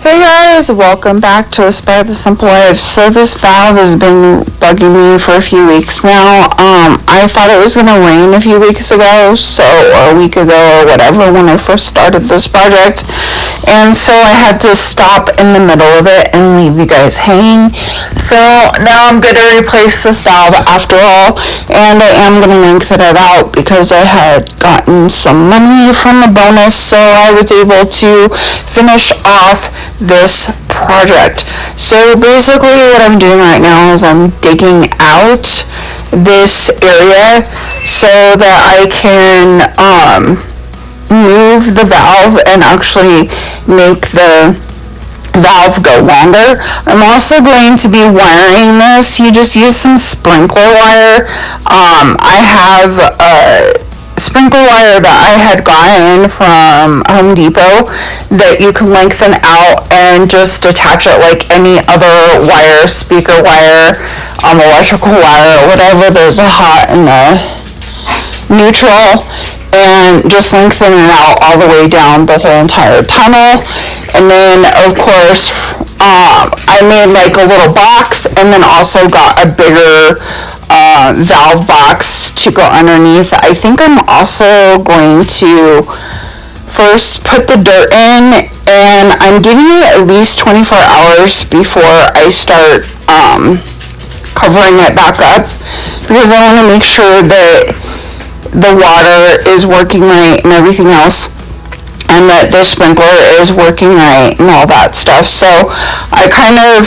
Hey guys, welcome back to Aspire the Simple Life. So this valve has been bugging me for a few weeks now. I thought it was going to rain a few weeks ago, or a week ago or whatever when I first started this project. And so I had to stop in the middle of it and leave you guys hanging. So now I'm going to replace this valve after all, and I am going to lengthen it out because I had gotten some money from a bonus, so I was able to finish off this project. So basically what I'm doing right now is I'm digging out this area so that I can move the valve and actually make the valve go longer. I'm also going to be wiring this. You just use some sprinkler wire. I have a sprinkler wire that I had gotten from Home Depot that you can lengthen out and just attach it like any other wire, speaker wire, electrical wire, whatever. There's a hot and a neutral, and just lengthen it out all the way down the whole entire tunnel. And then of course I made like a little box, and then also got a bigger valve box to go underneath. I think I'm also going to first put the dirt in, and I'm giving it at least 24 hours before I start covering it back up, because I want to make sure that the water is working right and everything else, and that the sprinkler is working right and all that stuff. So I kind of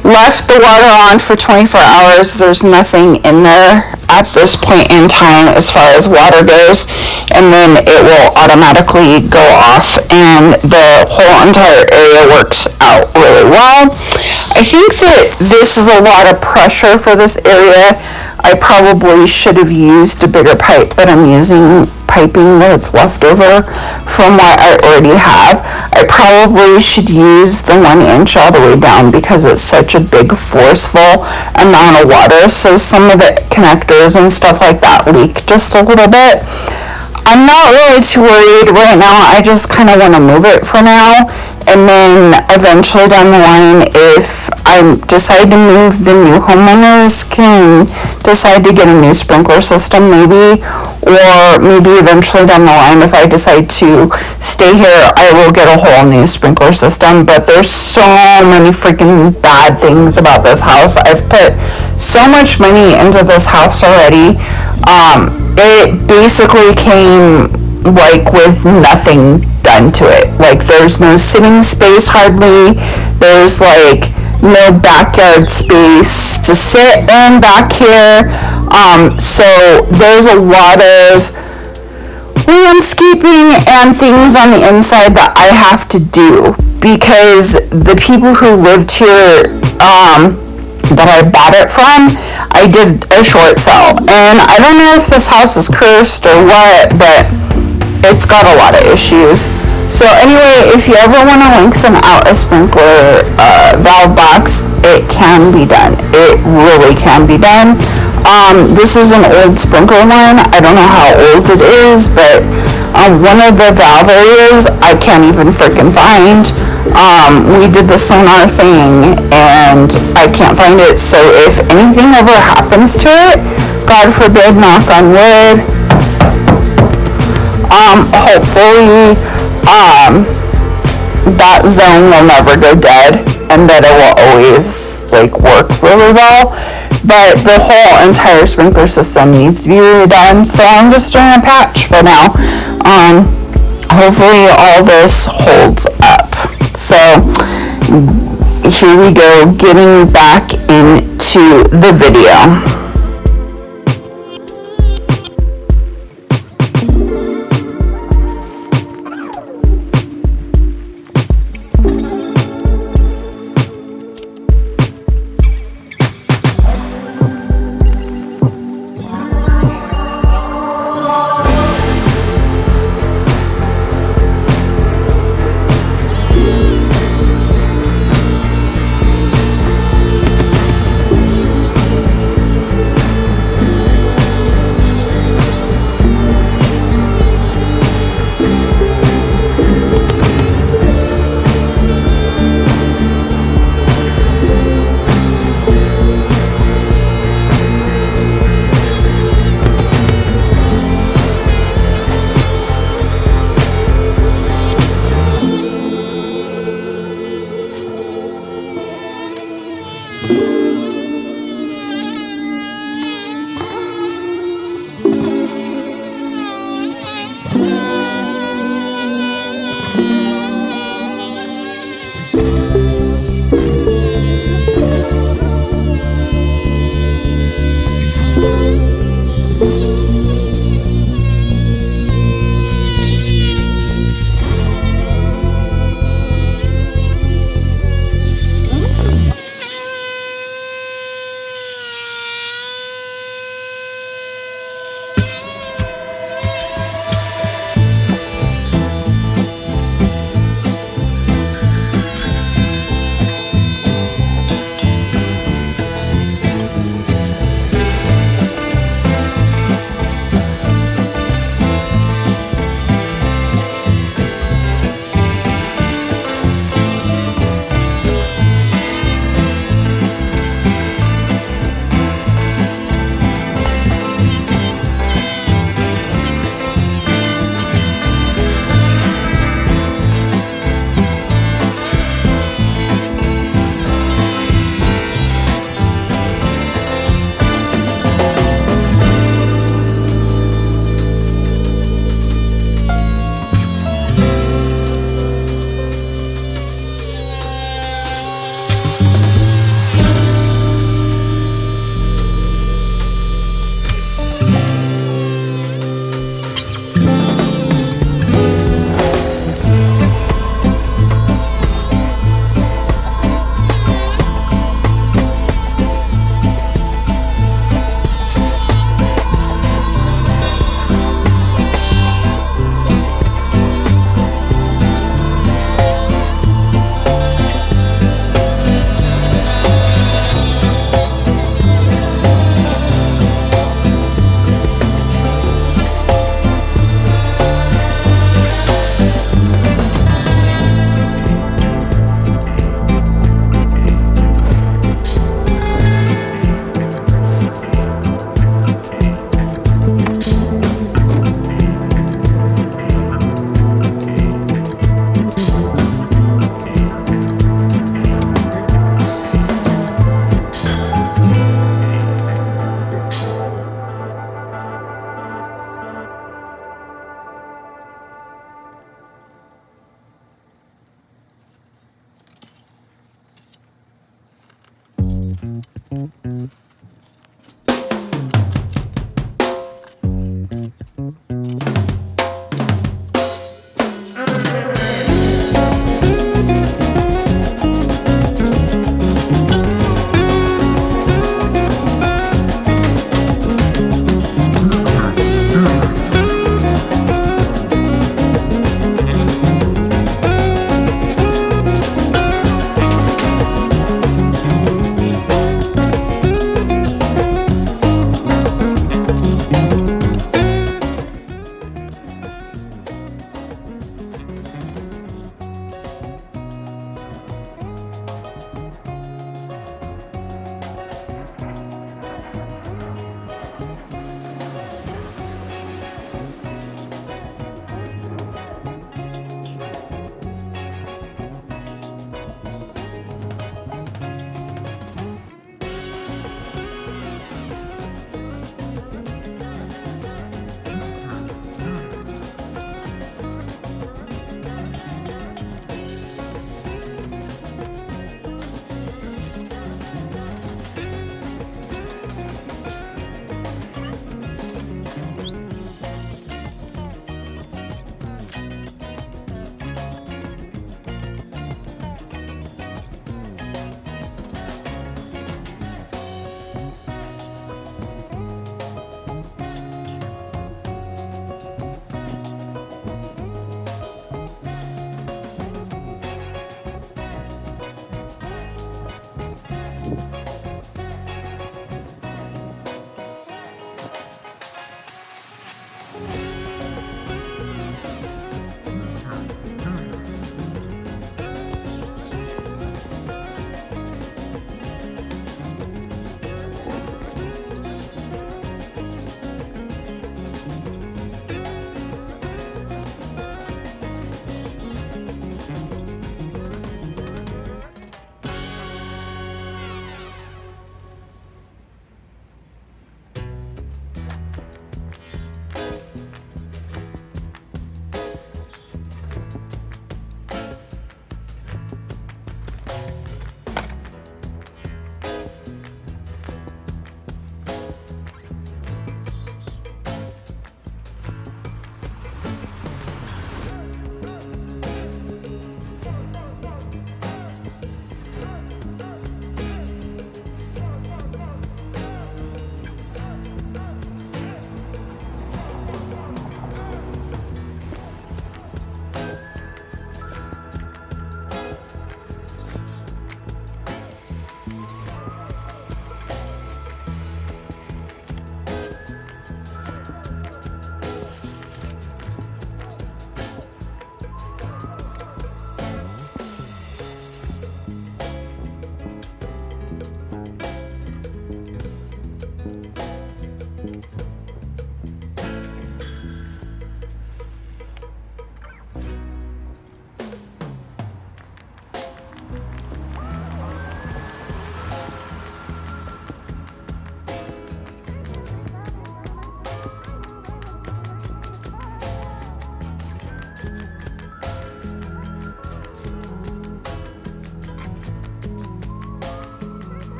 left the water on for 24 hours. There's nothing in there at this point in time as far as water goes, and then it will automatically go off and the whole entire area works out really well. I think that this is a lot of pressure for this area. I probably should have used a bigger pipe, but I'm using piping that's left over from what I already have. I probably should use the 1 inch all the way down because it's such a big forceful amount of water, so some of the connectors and stuff like that leak just a little bit. I'm not really too worried right now. I just kind of want to move it for now, and then eventually down the line, if I decide to move, the new homeowners can decide to get a new sprinkler system maybe, or maybe eventually down the line, if I decide to stay here, I will get a whole new sprinkler system. But there's so many freaking bad things about this house. I've put so much money into this house already. It basically came like with nothing done to it. Like, there's no sitting space hardly. There's like no backyard space to sit in back here. So there's a lot of landscaping and things on the inside that I have to do, because the people who lived here that I bought it from, I did a short sale, and I don't know if this house is cursed or what, but it's got a lot of issues. So anyway, if you ever want to lengthen out a sprinkler valve box, it can be done. It really can be done. This is an old sprinkler line. I don't know how old it is, but one of the valve areas I can't even freaking find. We did the sonar thing and I can't find it. So if anything ever happens to it, God forbid, knock on wood, hopefully that zone will never go dead and that it will always like work really well. But the whole entire sprinkler system needs to be redone, so I'm just doing a patch for now. Hopefully all this holds up. So here we go, getting back into the video.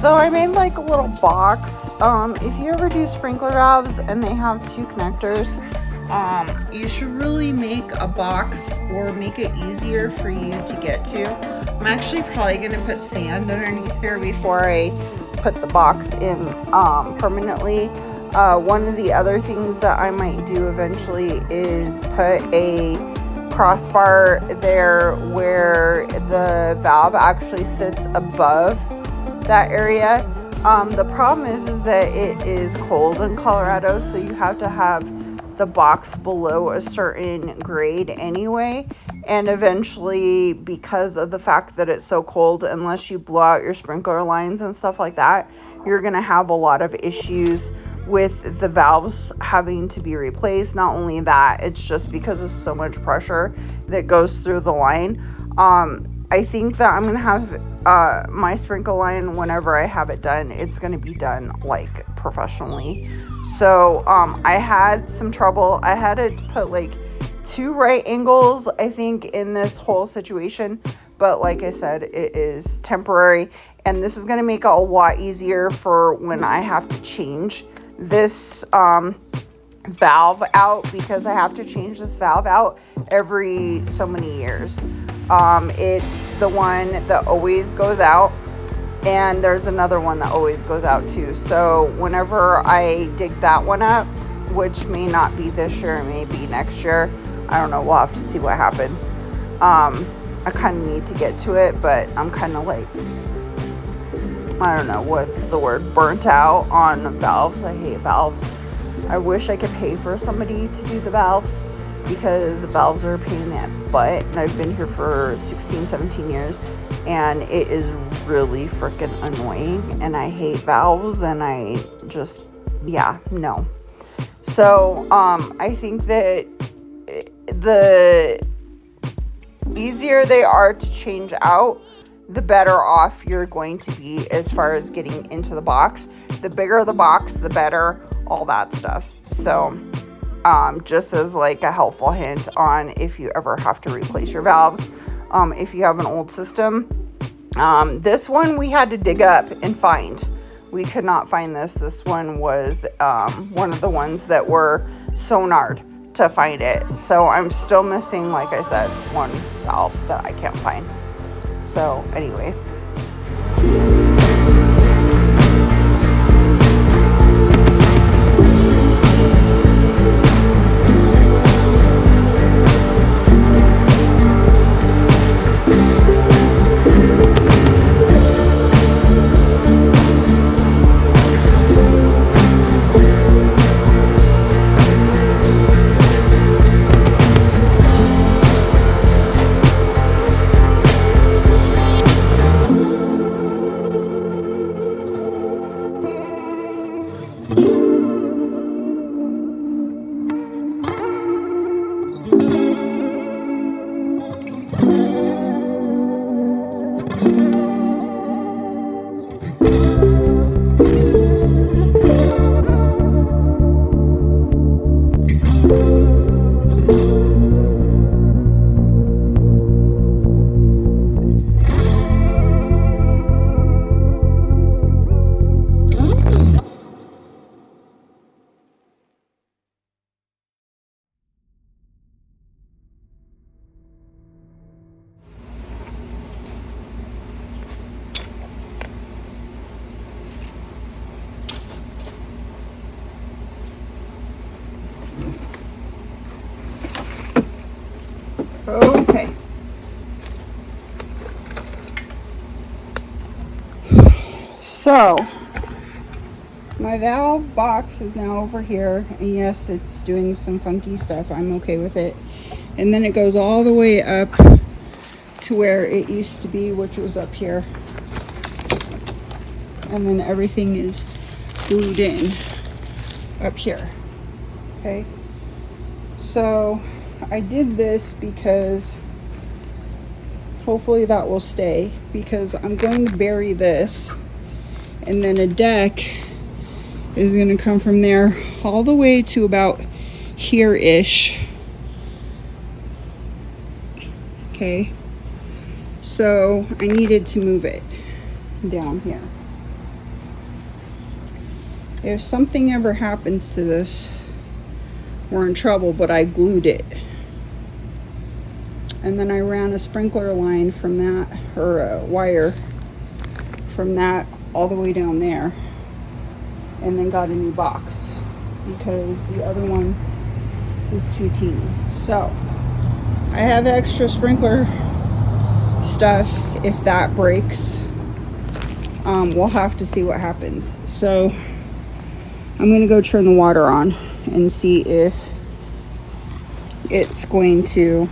So I made like a little box. If you ever do sprinkler valves and they have two connectors, you should really make a box or make it easier for you to get to. I'm actually probably going to put sand underneath here before I put the box in permanently. One of the other things that I might do eventually is put a crossbar there where the valve actually sits above that area. The problem is that it is cold in Colorado, so you have to have the box below a certain grade anyway, and eventually, because of the fact that it's so cold, unless you blow out your sprinkler lines and stuff like that, you're gonna have a lot of issues with the valves having to be replaced. Not only that, it's just because of so much pressure that goes through the line. I think that I'm gonna have my sprinkle line, whenever I have it done, it's gonna be done like professionally. So I had some trouble. I had to put like 2 right angles, I think, in this whole situation, but like I said, it is temporary, and this is gonna make it a lot easier for when I have to change this valve out, because I have to change this valve out every so many years. It's the one that always goes out, and there's another one that always goes out too. So whenever I dig that one up, which may not be this year, it may be next year, I don't know, we'll have to see what happens. I kind of need to get to it, but I'm kind of like, I don't know, what's the word, burnt out on valves. I hate valves. I wish I could pay for somebody to do the valves, because the valves are a pain in the butt, and I've been here for 16, 17 years, and it is really freaking annoying, and I hate valves, and I just, yeah, no. So, I think that the easier they are to change out, the better off you're going to be as far as getting into the box. The bigger the box, the better, all that stuff. So, just as like a helpful hint on if you ever have to replace your valves, if you have an old system. This one we had to dig up and find. We could not find this. This one was one of the ones that were sonar'd to find it. So I'm still missing, like I said, one valve that I can't find. So anyway. Okay. So, my valve box is now over here, and yes, it's doing some funky stuff. I'm okay with it. And then it goes all the way up to where it used to be, which was up here. And then everything is glued in up here. Okay. So, I did this because hopefully that will stay, because I'm going to bury this, and then a deck is going to come from there all the way to about here-ish. Okay, so I needed to move it down here. If something ever happens to this, we're in trouble, but I glued it. And then I ran a sprinkler line from that, or a wire from that all the way down there. And then got a new box because the other one is too teeny. So I have extra sprinkler stuff if that breaks. We'll have to see what happens. So I'm gonna go turn the water on and see if it's going to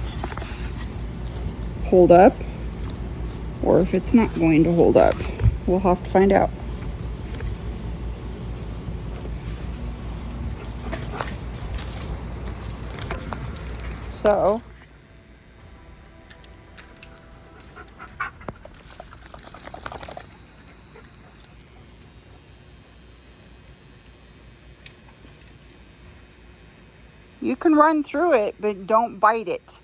hold up or if it's not going to hold up. We'll have to find out. So you can run through it, but don't bite it.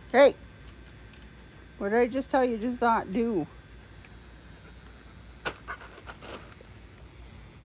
Okay. What did I just tell you? Just not do?